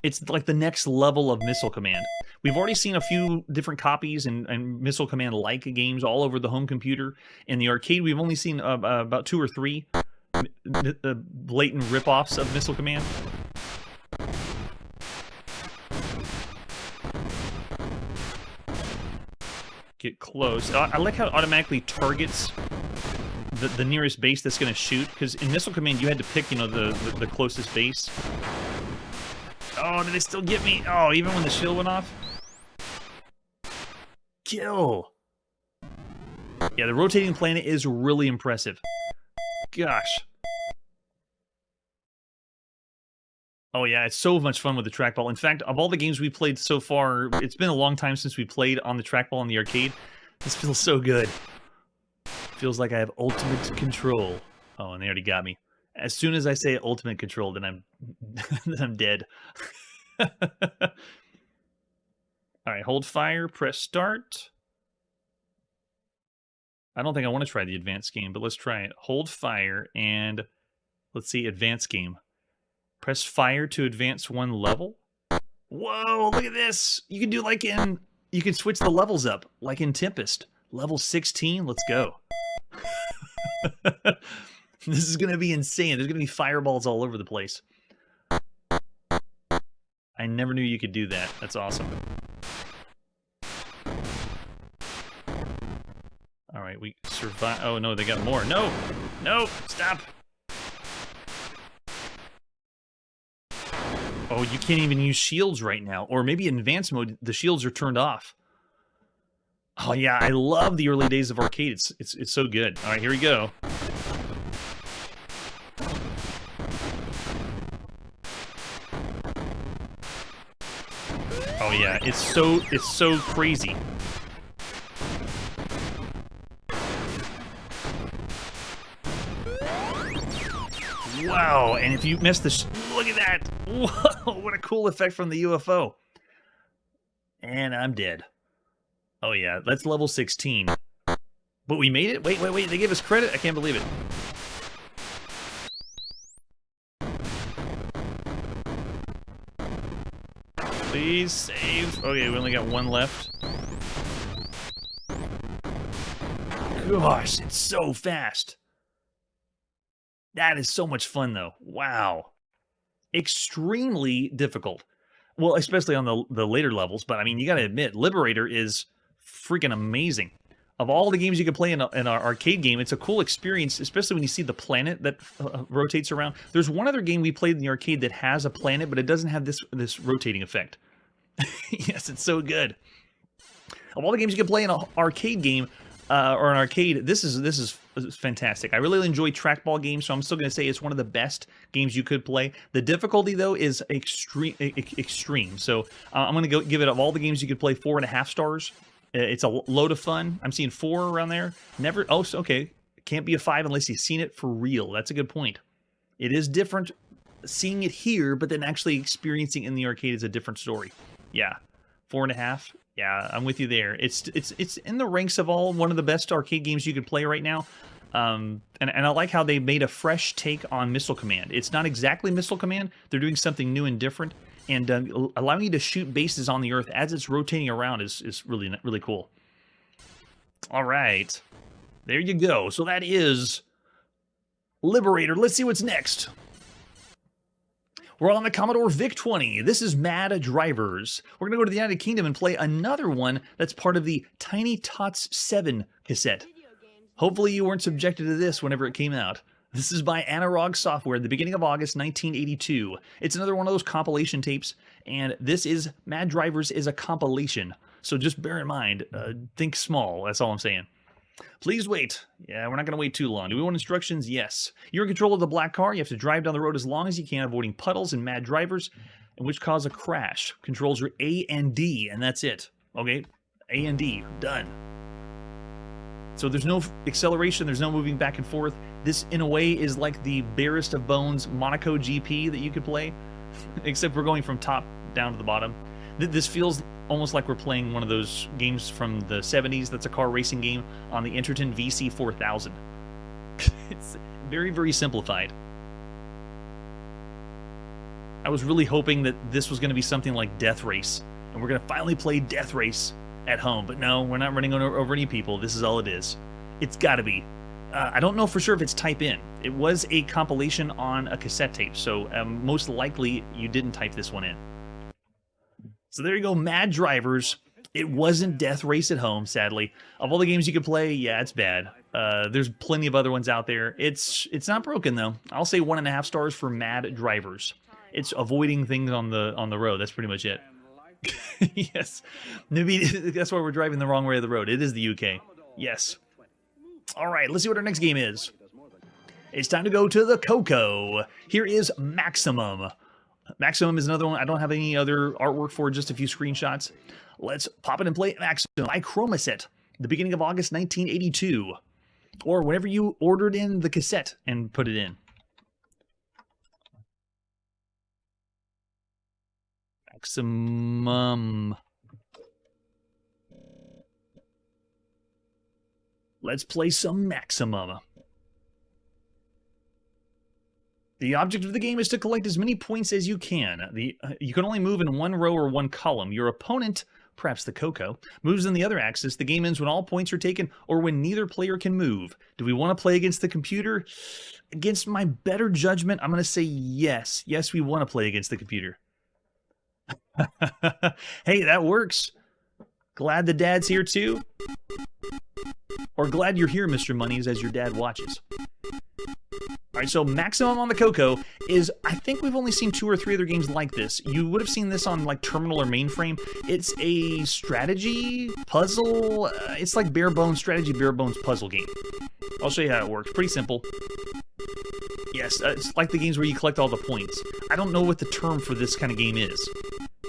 It's like the next level of Missile Command. We've already seen a few different copies and Missile Command-like games all over the home computer. In the arcade, we've only seen about 2 or 3 blatant rip-offs of Missile Command. Get close. I like how it automatically targets the nearest base that's going to shoot, because in Missile Command you had to pick, you know, the closest base. Oh, did they still get me? Oh, even when the shield went off? Kill! Yeah, the rotating planet is really impressive. Gosh. Oh yeah, it's so much fun with the trackball. In fact, of all the games we've played so far, it's been a long time since we played on the trackball in the arcade. This feels so good. Feels like I have ultimate control. Oh, and they already got me. As soon as I say ultimate control, then I'm dead. Alright, hold fire, press start. I don't think I want to try the advanced game, but let's try it. Hold fire, and let's see, advanced game. Press fire to advance 1 level. Whoa, look at this! You can do like in... You can switch the levels up, like in Tempest. Level 16, let's go. This is going to be insane. There's going to be fireballs all over the place. I never knew you could do that. That's awesome. Alright, we survive. Oh no, they got more. No! No! Stop! Oh, you can't even use shields right now. Or maybe in advanced mode, the shields are turned off. Oh yeah, I love the early days of arcade. It's so good. Alright, here we go. Oh yeah, it's so crazy. Wow, and if you miss the... Look at that! Whoa, what a cool effect from the UFO. And I'm dead. Oh yeah, that's level 16. But we made it? Wait, they gave us credit? I can't believe it. Please save. Okay, we only got one left. Gosh, it's so fast. That is so much fun, though. Wow. Extremely difficult. Well, especially on the later levels, but I mean, you gotta admit, Liberator is freaking amazing. Of all the games you can play in an arcade game, it's a cool experience, especially when you see the planet that rotates around. There's one other game we played in the arcade that has a planet, but it doesn't have this rotating effect. Yes, it's so good. Of all the games you can play in an arcade game, or an arcade, this is fantastic. I really enjoy trackball games, so I'm still going to say it's one of the best games you could play. The difficulty, though, is extreme. So I'm going to give it, of all the games you could play, 4.5 stars. It's a load of fun. I'm seeing 4 around there. Never. Oh, okay. Can't be a 5 unless you've seen it for real. That's a good point. It is different seeing it here, but then actually experiencing in the arcade is a different story. Yeah, 4.5. Yeah, I'm with you there. It's in the ranks of one of the best arcade games you could play right now. And I like how they made a fresh take on Missile Command. It's not exactly Missile Command. They're doing something new and different, and allowing you to shoot bases on the Earth as it's rotating around is really cool. All right, there you go. So that is Liberator. Let's see what's next. We're on the Commodore VIC-20. This is Mad Drivers. We're going to go to the United Kingdom and play another one that's part of the Tiny Tots 7 cassette. Hopefully you weren't subjected to this whenever it came out. This is by Analog Software, the beginning of August 1982. It's another one of those compilation tapes, and this is Mad Drivers is a compilation. So just bear in mind, think small, that's all I'm saying. Please wait. Yeah, we're not going to wait too long. Do we want instructions? Yes. You're in control of the black car. You have to drive down the road as long as you can, avoiding puddles and mad drivers, which cause a crash. Controls are A and D, and that's it. Okay? A and D. Done. So there's no acceleration. There's no moving back and forth. This, in a way, is like the barest of bones Monaco GP that you could play, except we're going from top down to the bottom. This feels almost like we're playing one of those games from the 70s that's a car racing game on the Interton VC4000. It's very simplified. I was really hoping that this was going to be something like Death Race, and we're going to finally play Death Race at home, but no, we're not running over any people. This is all it is. It's got to be. I don't know for sure if it's type in. It was a compilation on a cassette tape, so most likely you didn't type this one in. So there you go, Mad Drivers. It wasn't Death Race at home, sadly. Of all the games you could play, yeah, it's bad. There's plenty of other ones out there. It's not broken, though. I'll say 1.5 stars for Mad Drivers. It's avoiding things on the road. That's pretty much it. Yes. Maybe that's why we're driving the wrong way of the road. It is the UK. Yes. All right, let's see what our next game is. It's time to go to the Coco. Here is Maximum. Maximum is another one I don't have any other artwork for, just a few screenshots. Let's pop it and play Maximum. I Chromaset, the beginning of August 1982. Or whenever you ordered in the cassette and put it in. Maximum. Let's play some Maximum. The object of the game is to collect as many points as you can. You can only move in one row or one column. Your opponent, perhaps the Coco, moves in the other axis. The game ends when all points are taken or when neither player can move. Do we want to play against the computer? Against my better judgment, I'm going to say yes. Yes, we want to play against the computer. Hey, that works. Glad the dad's here too. Or glad you're here, Mr. Monies, as your dad watches. All right, so Maximum on the Coco is, I think we've only seen 2 or 3 other games like this. You would have seen this on like Terminal or Mainframe. It's a strategy puzzle. It's like bare bones strategy, bare bones puzzle game. I'll show you how it works. Pretty simple. Yes, it's like the games where you collect all the points. I don't know what the term for this kind of game is,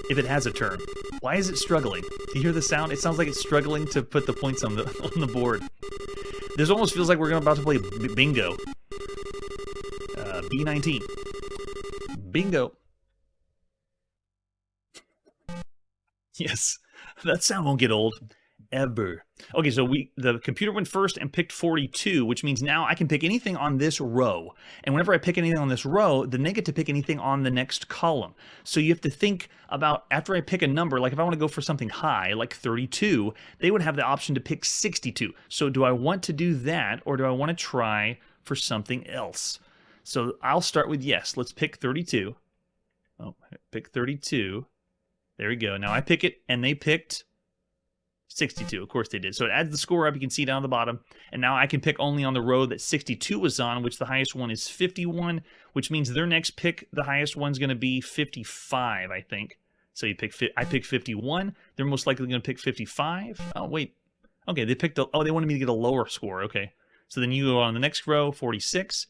if it has a term. Why is it struggling? Do you hear the sound? It sounds like it's struggling to put the points on the board. This almost feels like we're about to play bingo. B19. Bingo. Yes, that sound won't get old. Ever. Okay, so the computer went first and picked 42, which means now I can pick anything on this row. And whenever I pick anything on this row, then they get to pick anything on the next column. So you have to think about, after I pick a number, like if I want to go for something high, like 32, they would have the option to pick 62. So do I want to do that, or do I want to try for something else? So I'll start with yes. Let's pick 32. Oh, pick 32. There we go. Now I pick it, and they picked 62. Of course they did. So it adds the score up. You can see down the bottom. And now I can pick only on the row that 62 was on, which the highest one is 51, which means their next pick, the highest one's going to be 55, I think. So I pick 51. They're most likely going to pick 55. Oh, wait. Okay, they wanted me to get a lower score. Okay. So then you go on the next row, 46,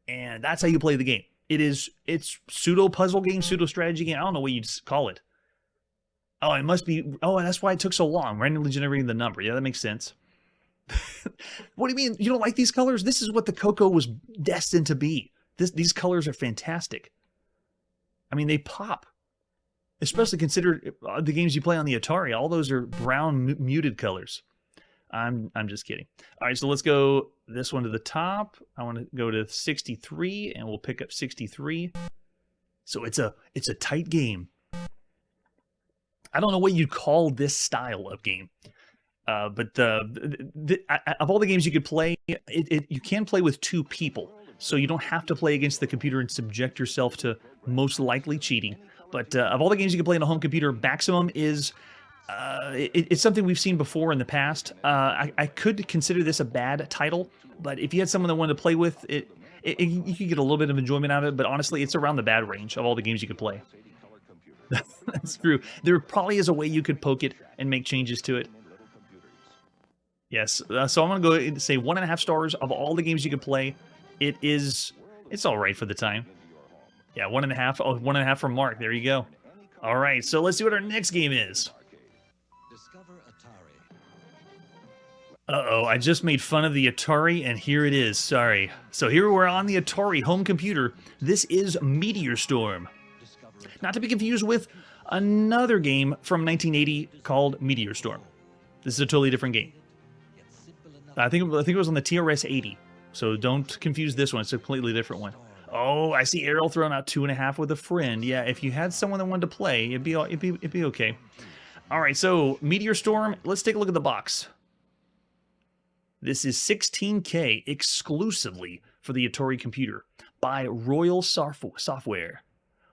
and that's how you play the game. It's pseudo puzzle game, pseudo strategy game. I don't know what you'd call it. Oh, it must be. Oh, that's why it took so long, randomly generating the number. Yeah, that makes sense. What do you mean? You don't like these colors? This is what the Coco was destined to be. These colors are fantastic. I mean, they pop. Especially considered the games you play on the Atari. All those are brown muted colors. I'm just kidding. All right, so let's go this one to the top. I want to go to 63, and we'll pick up 63. So it's a tight game. I don't know what you'd call this style of game, but of all the games you could play, you can play with two people, so you don't have to play against the computer and subject yourself to most likely cheating. But of all the games you can play on a home computer, Maximum is it's something we've seen before in the past. I could consider this a bad title, but if you had someone that wanted to play with it, you could get a little bit of enjoyment out of it. But honestly, it's around the bad range of all the games you could play. That's true. There probably is a way you could poke it and make changes to it. Yes. So I'm going to go and say 1.5 stars of all the games you could play. It's all right for the time. Yeah, 1.5. Oh, 1.5 from Mark. There you go. All right. So let's see what our next game is. Uh-oh, I just made fun of the Atari, and here it is. Sorry. So here we're on the Atari home computer. This is Meteor Storm. Not to be confused with another game from 1980 called Meteor Storm. This is a totally different game. I think it was on the TRS-80, so don't confuse this one. It's a completely different one. Oh, I see Errol throwing out 2.5 with a friend. Yeah, if you had someone that wanted to play, it'd be okay. All right, so Meteor Storm. Let's take a look at the box. This is 16K exclusively for the Atari computer by Royal Software.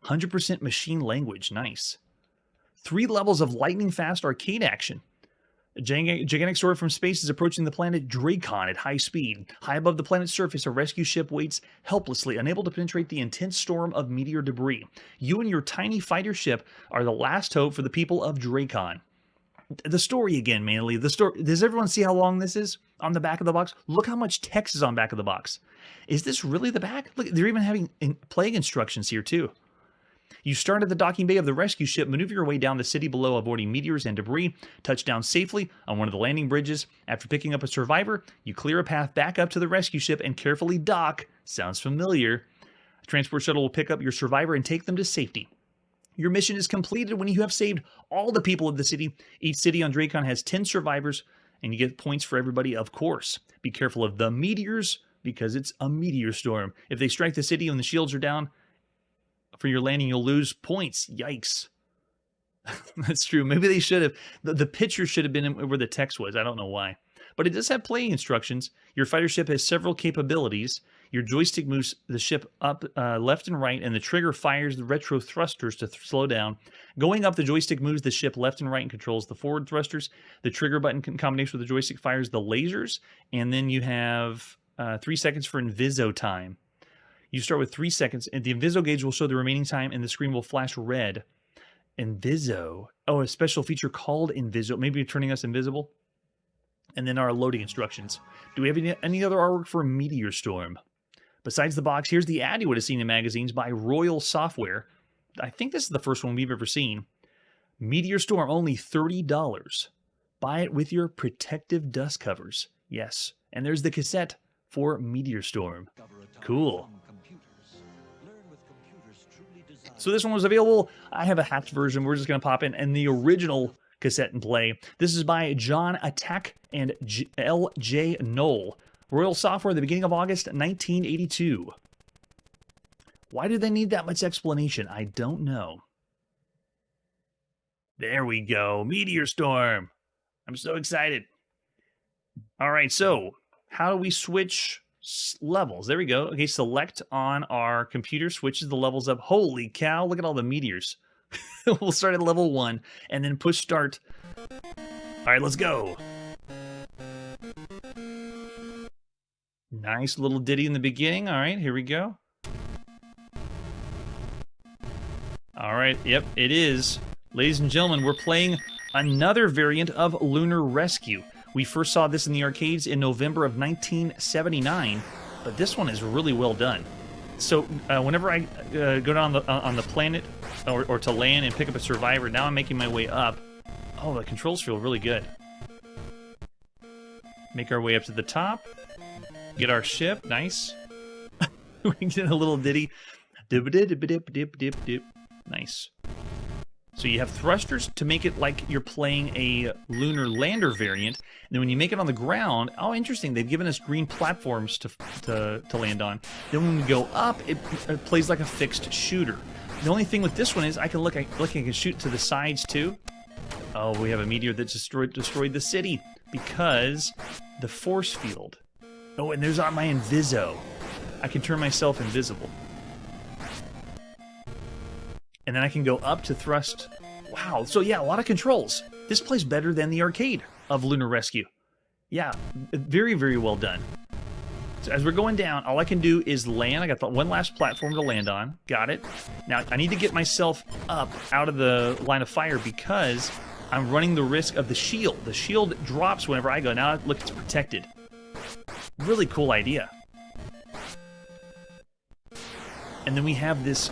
100% machine language, nice. 3 levels of lightning-fast arcade action. A gigantic sword from space is approaching the planet Dracon at high speed. High above the planet's surface, a rescue ship waits helplessly, unable to penetrate the intense storm of meteor debris. You and your tiny fighter ship are the last hope for the people of Dracon. The story again, Manly. The story. Does everyone see how long this is on the back of the box? Look how much text is on the back of the box. Is this really the back? Look, they're even having playing instructions here, too. You start at the docking bay of the rescue ship, maneuver your way down the city below, avoiding meteors and debris, touch down safely on one of the landing bridges. After picking up a survivor, you clear a path back up to the rescue ship and carefully dock. Sounds familiar. A transport shuttle will pick up your survivor and take them to safety. Your mission is completed when you have saved all the people of the city. Each city on Dracon has 10 survivors, and you get points for everybody, of course. Be careful of the meteors, because it's a meteor storm. If they strike the city when the shields are down, for your landing, you'll lose points. Yikes. That's true. Maybe they should have. The picture should have been where the text was. I don't know why. But it does have playing instructions. Your fighter ship has several capabilities. Your joystick moves the ship up, left and right, and the trigger fires the retro thrusters to slow down. Going up, the joystick moves the ship left and right and controls the forward thrusters. The trigger button in combination with the joystick fires the lasers. And then you have 3 seconds for inviso time. You start with 3 seconds, and the Inviso gauge will show the remaining time, and the screen will flash red. Inviso. Oh, a special feature called Inviso. Maybe you're turning us invisible. And then our loading instructions. Do we have any other artwork for Meteor Storm? Besides the box, here's the ad you would have seen in magazines by Royal Software. I think this is the first one we've ever seen. Meteor Storm, only $30. Buy it with your protective dust covers. Yes. And there's the cassette for Meteor Storm. Cool. So this one was available. I have a hatched version. We're just going to pop in and the original cassette and play. This is by John Attack and L.J. Knoll. Royal Software, the beginning of August 1982. Why do they need that much explanation? I don't know. There we go. Meteor Storm. I'm so excited. All right, so how do we switch levels? There we go. Okay, select on our computer, switches the levels up. Holy cow, look at all the meteors. We'll start at level 1 and then push start. All right, let's go. Nice little ditty in the beginning. All right, here we go. All right, yep, it is. Ladies and gentlemen, we're playing another variant of Lunar Rescue. We first saw this in the arcades in November of 1979, but this one is really well done. So whenever I go down on the planet or to land and pick up a survivor, now I'm making my way up. Oh, the controls feel really good. Make our way up to the top. Get our ship. Nice. We get a little ditty. Dip-a-dip-a-dip-dip-dip-dip. Nice. So you have thrusters to make it like you're playing a lunar lander variant. And then when you make it on the ground, oh, interesting, they've given us green platforms to land on. Then when we go up, it plays like a fixed shooter. The only thing with this one is I can shoot to the sides too. Oh, we have a meteor that destroyed the city because the force field. Oh, and there's my Inviso. I can turn myself invisible. And then I can go up to thrust. Wow, so yeah, a lot of controls. This plays better than the arcade of Lunar Rescue. Yeah, very, very well done. So as we're going down, all I can do is land. I got the one last platform to land on. Got it. Now, I need to get myself up out of the line of fire because I'm running the risk of the shield. The shield drops whenever I go. Now, look, it's protected. Really cool idea. And then we have this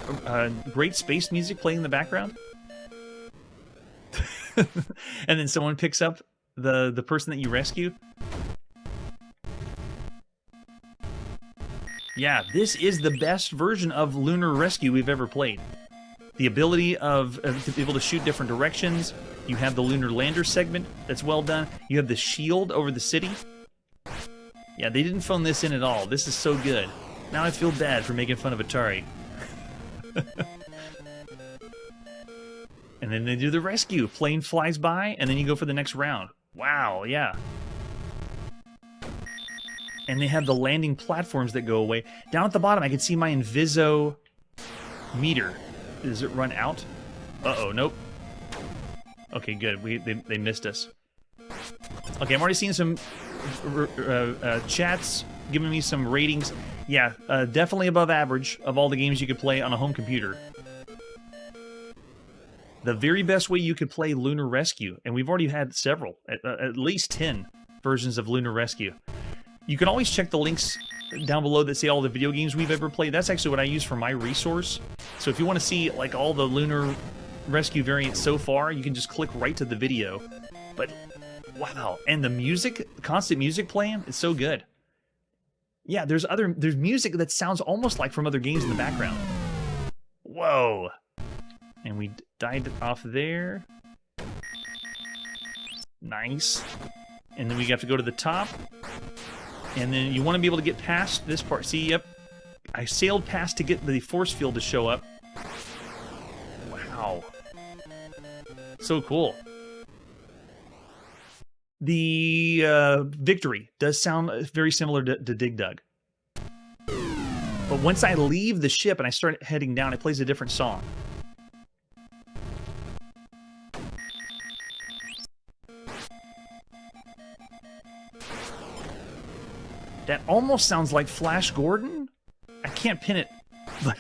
great space music playing in the background. And then someone picks up the person that you rescue. Yeah, this is the best version of Lunar Rescue we've ever played. The ability to be able to shoot different directions. You have the lunar lander segment that's well done. You have the shield over the city. Yeah, they didn't phone this in at all. This is so good. Now I feel bad for making fun of Atari. And then they do the rescue. Plane flies by, and then you go for the next round. Wow, yeah. And they have the landing platforms that go away. Down at the bottom, I can see my Inviso meter. Does it run out? Uh-oh, nope. Okay, good. They missed us. Okay, I'm already seeing some chats giving me some ratings. Yeah, definitely above average of all the games you could play on a home computer. The very best way you could play Lunar Rescue, and we've already had several, at least 10 versions of Lunar Rescue. You can always check the links down below that say all the video games we've ever played. That's actually what I use for my resource. So if you want to see like all the Lunar Rescue variants so far, you can just click right to the video. But wow, and the music, constant music playing, is so good. Yeah, there's music that sounds almost like from other games in the background. Whoa. And we died off there. Nice. And then we have to go to the top. And then you want to be able to get past this part. See, yep. I sailed past to get the force field to show up. Wow. So cool. The victory does sound very similar to Dig Dug. But once I leave the ship and I start heading down, it plays a different song. That almost sounds like Flash Gordon. I can't pin it, but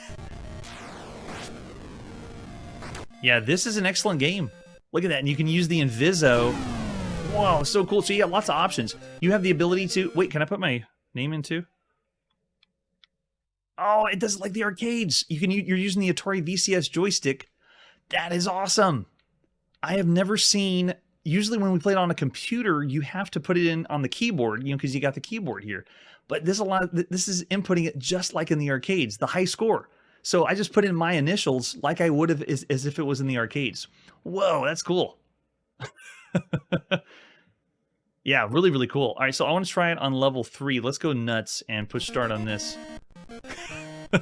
yeah, this is an excellent game. Look at that, and you can use the Inviso. Whoa, so cool. So you got lots of options. You have the ability to... Wait, can I put my name in too? Oh, it does it like the arcades. You're using the Atari VCS joystick. That is awesome. I have never seen... Usually when we play it on a computer, you have to put it in on the keyboard, because you got the keyboard here. But this is inputting it just like in the arcades, the high score. So I just put in my initials like I would have as if it was in the arcades. Whoa, that's cool. Yeah, really, really cool. All right, so I want to try it on level 3. Let's go nuts and push start on this. All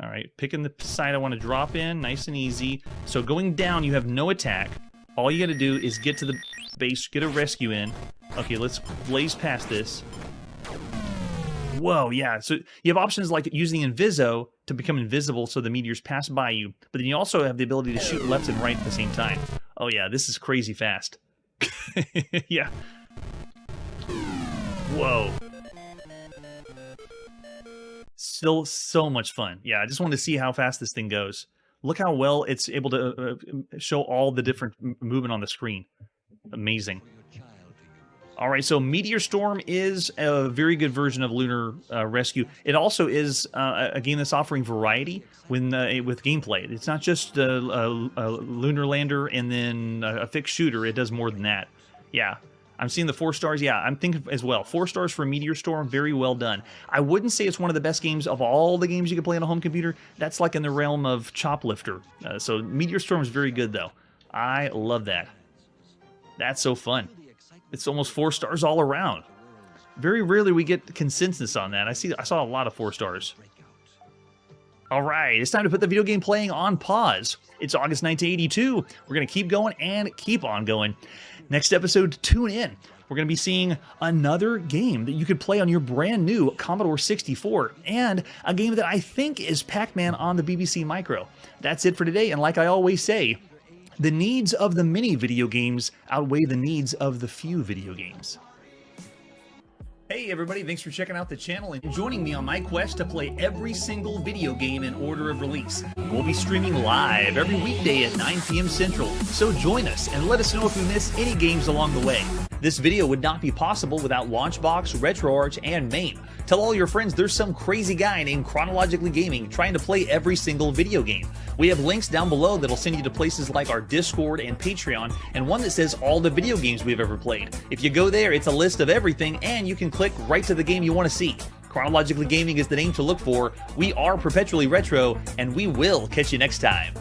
right, picking the side I want to drop in, nice and easy. So going down, you have no attack. All you got to do is get to the base, get a rescue in. Okay, let's blaze past this. Whoa, yeah. So you have options like using Inviso to become invisible so the meteors pass by you, but then you also have the ability to shoot left and right at the same time. Oh yeah, this is crazy fast. Yeah. Whoa. Still so much fun. Yeah, I just wanted to see how fast this thing goes. Look how well it's able to show all the different movement on the screen. Amazing. All right, so Meteor Storm is a very good version of Lunar Rescue. It also is a game that's offering variety with gameplay. It's not just a lunar lander and then a fixed shooter. It does more than that. Yeah, I'm seeing the 4 stars. Yeah, I'm thinking as well. 4 stars for Meteor Storm, very well done. I wouldn't say it's one of the best games of all the games you can play on a home computer. That's like in the realm of Choplifter. So Meteor Storm is very good, though. I love that. That's so fun. It's almost 4 stars all around. Very rarely we get consensus on that. I saw a lot of 4 stars. All right, it's time to put the video game playing on pause. It's August 1982. We're going to keep going and keep on going. Next episode, tune in. We're going to be seeing another game that you could play on your brand new Commodore 64 and a game that I think is Pac-Man on the BBC Micro. That's it for today, and like I always say, the needs of the many video games outweigh the needs of the few video games. Hey everybody, thanks for checking out the channel and joining me on my quest to play every single video game in order of release. We'll be streaming live every weekday at 9 p.m. Central, so join us and let us know if we miss any games along the way. This video would not be possible without Launchbox, RetroArch, and MAME. Tell all your friends there's some crazy guy named Chronologically Gaming trying to play every single video game. We have links down below that'll send you to places like our Discord and Patreon, and one that says all the video games we've ever played. If you go there, it's a list of everything, and you can click right to the game you want to see. Chronologically Gaming is the name to look for. We are Perpetually Retro, and we will catch you next time.